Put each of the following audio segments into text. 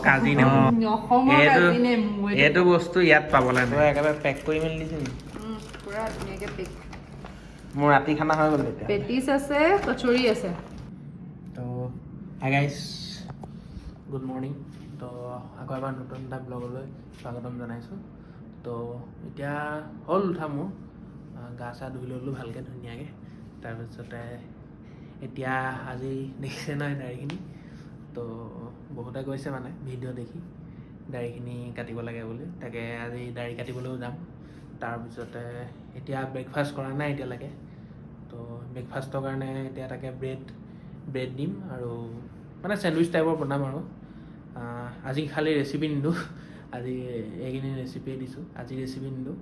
কাজি নেমু এইটো বস্তু ইয়াত পাবলৈ নাই একেবাৰে পেক কৰি মেলি দিছে নি পুৰা ধুনীয়াকৈ পেক মোৰ ৰাতি খানা হৈ গ'ল তেতিয়া পেটিছ আছে কচুৰি আছে তো হাই গাইজ গুড মৰ্ণিং তো আকৌ এবাৰ নতুন এটা ব্লগলৈ স্বাগতম জনাইছোঁ তো এতিয়া হ'ল উঠা মোৰ গা চা ধুই ল'লোঁ ভালকৈ ধুনীয়াকৈ তাৰপিছতে এতিয়া আজি দেখিছে নহয় দাড়িখিনি তো বহুতে কৈছে মানে ভিডিঅ' দেখি দাড়িখিনি কাটিব লাগে বুলি তাকে আজি দাড়ি কাটিবলৈও যাম তাৰপিছতে এতিয়া ব্ৰেকফাষ্ট কৰা নাই এতিয়ালৈকে তো ব্ৰেকফাষ্টৰ কাৰণে এতিয়া তাকে ব্ৰেড দিম আৰু মানে চেণ্ডউইচ টাইপৰ বনাম আৰু আজি খালি ৰেচিপি নিদিওঁ আজি এইখিনি ৰেচিপিয়ে দিছোঁ আজি ৰেচিপি নিদিওঁ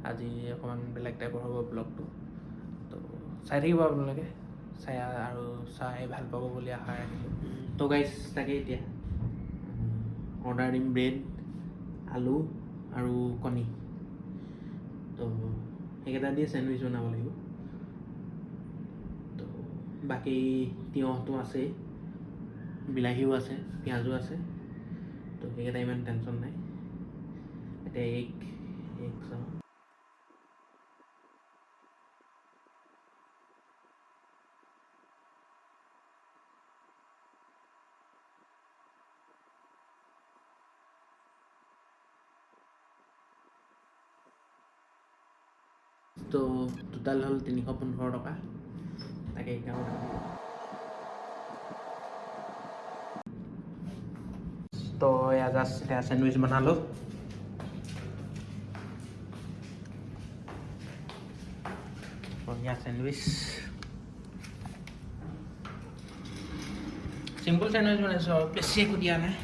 আজি অকণমান বেলেগ টাইপৰ হ'ব ব্লগটো তো চাই থাকিব আপোনালোকে চাই আৰু চাই ভাল পাব বুলি আশা ৰাখিলোঁ তো গাইজ তাকে এতিয়া অৰ্ডাৰ দিম ব্ৰেড আলু আৰু কণী তো সেইকেইটা দিয়ে চেণ্ডউইচ বনাব লাগিব তো বাকী তিয়ঁহটো আছেই বিলাহীও আছে পিঁয়াজো আছে তো সেইকেইটা ইমান টেনশ্যন নাই এতিয়া এগ চাওঁ তো টোটাল হ'ল 315 টকা তাকে এতিয়া তো এয়া জাষ্ট এতিয়া চেণ্ডউইচ বনালোঁ বঢ়িয়া চেণ্ডউইচ চিম্পল চেণ্ডউইচ বনাইছোঁ আৰু বেছি একো দিয়া নাই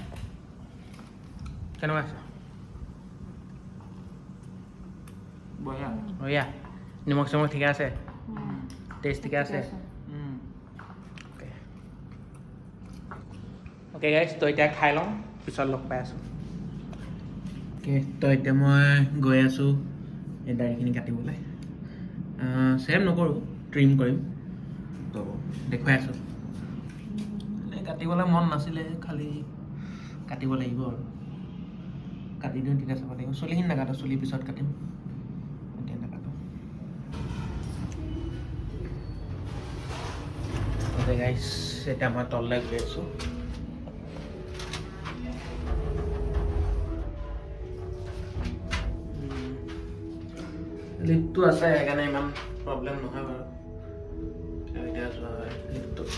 কেনেকুৱা আছে বঢ়িয়া বঢ়িয়া নিমখ চিমখ ঠিকে আছে টেষ্ট ঠিকে আছে অ'কে গাইজ তো এতিয়া খাই লওঁ পিছত লগ পাই আছোঁ অ'কে তো এতিয়া মই গৈ আছোঁ এই দাড়িখিনি কাটিবলৈ চেভ নকৰোঁ ট্ৰিম কৰিম তো দেখুৱাই আছোঁ এনেই কাটিবলৈ মন নাছিলে খালি কাটিব লাগিব আৰু কাটি দিওঁ তেতিয়া চাব লাগিব চুলিখিনি নাকাটো চুলি পিছত কাটিম এতিয়া নাকাটো তাতে গাইজ এতিয়া মই তললৈ গৈ আছোঁ লিফ্টটো আছে সেইকাৰণে ইমান প্ৰব্লেম নহয় বাৰু এতিয়া যোৱা হয় লিফ্টত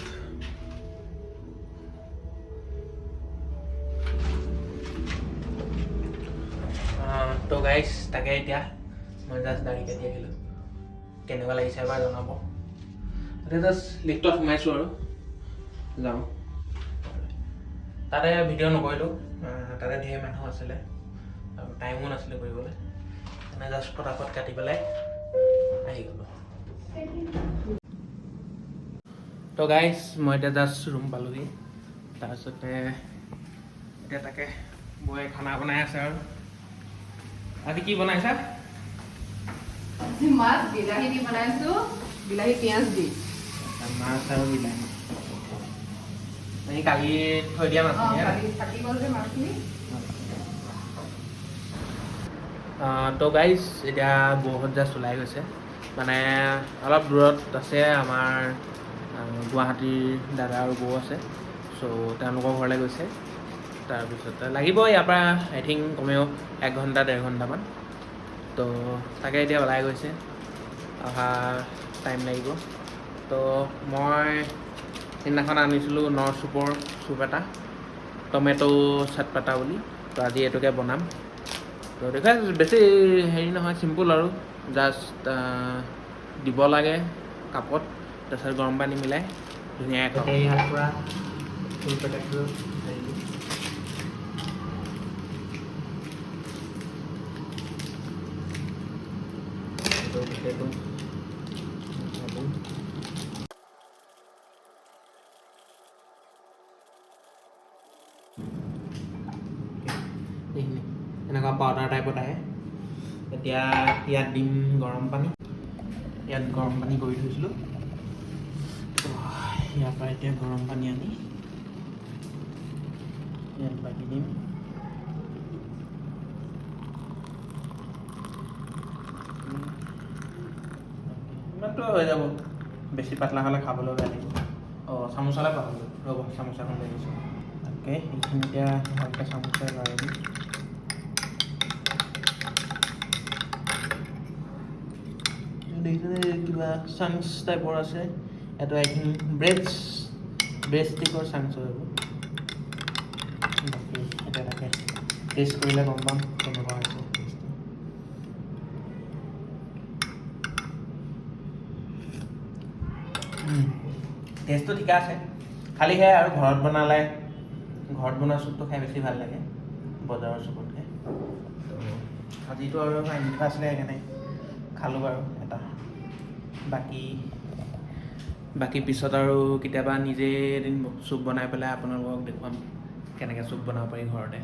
তো গাইজ তাকে এতিয়া মই জাষ্ট দাড়ি কাটি আহিলোঁ কেনেকুৱা লাগিছে এবাৰ জনাব এতিয়া জাষ্ট লিফ্টত সোমাইছোঁ আৰু যাওঁ তাতে ভিডিঅ' নকৰিলোঁ তাতে ধেৰ মানুহ আছিলে আৰু টাইমো নাছিলে কৰিবলৈ মানে জাষ্ট ফটাফট কাটি পেলাই আহি গ'লোঁ তো গাইজ মই এতিয়া জাষ্ট ৰুম পালোঁহি তাৰপিছতে এতিয়া তাকে বৌয়ে খানা বনাই আছে আৰু আজি কি বনাইছা মাছ বিলাহী দি বনাইছোঁ বিলাহী পিঁয়াজ দি মাছ আৰু বিলাহী কালি থৈ দিয়া মাছ থাকি গ'ল যে মাছখিনি তো গাইজ এতিয়া বৌহঁত জাষ্ট ওলাই গৈছে মানে অলপ দূৰত আছে আমাৰ গুৱাহাটীৰ দাদা আৰু বৌ আছে চ' তেওঁলোকৰ ঘৰলৈ গৈছে তাৰপিছতে লাগিব ইয়াৰ পৰা আই থিংক কমেও 1 ঘণ্টা 1.5 ঘণ্টামান তো তাকে এতিয়া ওলাই গৈছে অহা টাইম লাগিব তো মই সেইদিনাখন আনিছিলোঁ নৰ চুপৰ চুপ এটা টমেট' চটপটা বুলি তো আজি এইটোকে বনাম তো দেখুৱাই বেছি হেৰি নহয় চিম্পুল আৰু জাষ্ট দিব লাগে কাপত তাৰপিছত গৰম পানী মিলাই ধুনীয়াকৈ খাওঁ ইয়াৰ পৰা ফুল পেকেটটো এনেকুৱা পাউডাৰ টাইপত আহে এতিয়া ইয়াত দিম গৰম পানী ইয়াত গৰম পানী কৰি থৈছিলোঁ ইয়াৰ পৰা এতিয়া গৰম পানী আনি ইয়াত বাকি দিম ইমানটো হৈ যাব বেছি পাতলা হ'লে খাবলৈ বেয়া লাগিব অঁ চামোচালৈ পাহৰিলোঁ ৰ'ব চামোচাখন লৈ আহিছোঁ তাকে এইখিনি এতিয়া ভালকৈ চামোচাই লৰাই দিম দেখিছেনে কিবা চাংছ টাইপৰ আছে এইটো আই থিংক ব্ৰেড ষ্টিকৰ চাংছ হয় বাকী এতিয়া তাকে টেষ্ট কৰিলে গম পাম কেনেকুৱা হৈছে টেষ্টটো ঠিকে আছে খালি সেয়াই আৰু ঘৰত বনালে ঘৰত বনোৱা চুপটো খাই বেছি ভাল লাগে বজাৰৰ চুপতকৈ আজিতো আৰু আনি থোৱা আছিলে সেইকাৰণে খালোঁ বাৰু এটা বাকী পিছত আৰু কেতিয়াবা নিজে এদিন চুপ বনাই পেলাই আপোনালোকক দেখুৱাম কেনেকৈ চুপ বনাব পাৰি ঘৰতে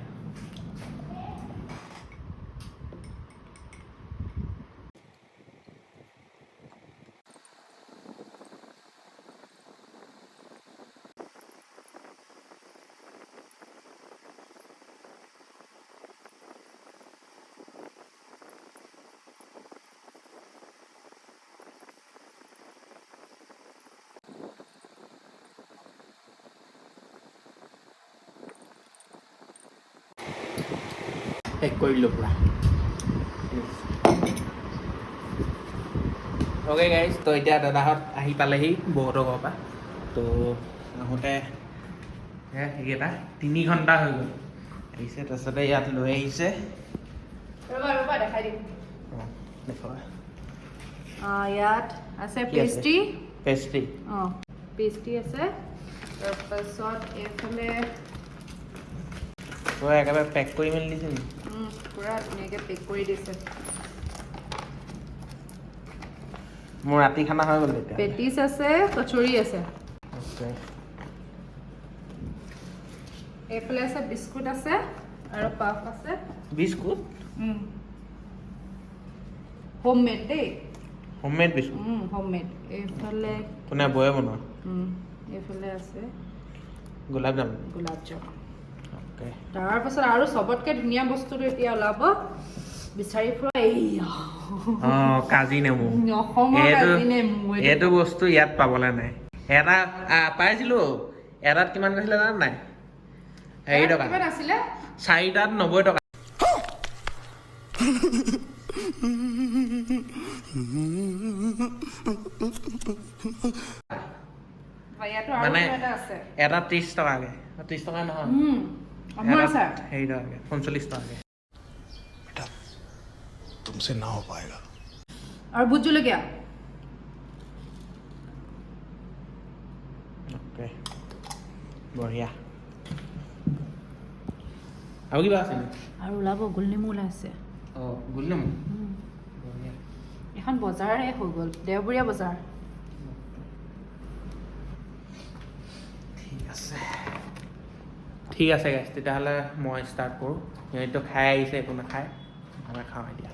শেষ কৰিলোঁ পূৰা অ'কে গাইজ তো এতিয়া দাদাহঁত আহি পালেহি বৌহঁতৰ ঘৰৰ পৰা তো আহোঁতে সেইকেইটা 3 ঘণ্টা হৈ গ'ল আহিছে তাৰপিছতে ইয়াত লৈ আহিছে ৰ'বা দেখাই দিম দেখুৱা ইয়াত আছে কি আছে? পেষ্ট্ৰি পেষ্ট্ৰি অঁ পেষ্ট্ৰি আছে তাৰপাছত এইফালে তই একেবাৰে পেক কৰি মেলি দিছে নেকি পূৰা ধুনীয়াকৈ পেক কৰি দিছে মোৰ ৰাতি খানা হৈ গ'ল এতিয়া পেটিছ আছে কচুৰি আছে অ'কে এইফালে আছে বিস্কুট আছে আৰু পাফ আছে বিস্কুট হোম মেড দেই হোমমেড বিস্কুট হোম মেড এইফালে কোনে বয়ে বনোৱা এইফালে আছে গোলাপ জামুন গোলাপ জামুন অ'কে তাৰপাছত আৰু চবতকৈ ধুনীয়া বস্তুটো এতিয়া ওলাব বিচাৰি ফুৰা এইয়া অঁ কাজি নেমু অসমৰ কাজি নেমু এইটো বস্তু ইয়াত পাবলৈ নাই এটা পাইছিলোঁ এটাত কিমান কৈছিলে জানা নাই 4 টকা কিমান আছিলে 4টাত 90 টকা ইয়াতো আৰু মানে এটা আছে এটা 30 টকাকৈ 30 টকা নহয় অমৰ আচাৰ হেৰি টকাকৈ 45 টকাকৈ तुमसे ना हो पाएगा আৰু ভোট জলকীয়া অ'কে বঢ়িয়া আৰু কিবা আছে নেকি আৰু ওলাব গোল নেমু ওলাইছে অঁ গোল নেমু বঢ়িয়া এখন বজাৰে হৈ গ'ল দেওবৰীয়া বজাৰ ঠিক আছে গাইছ তেতিয়াহ'লে মই ষ্টাৰ্ট কৰোঁ সিহঁতিতো খাই আহিছে একো নাখায় মই খাওঁ এতিয়া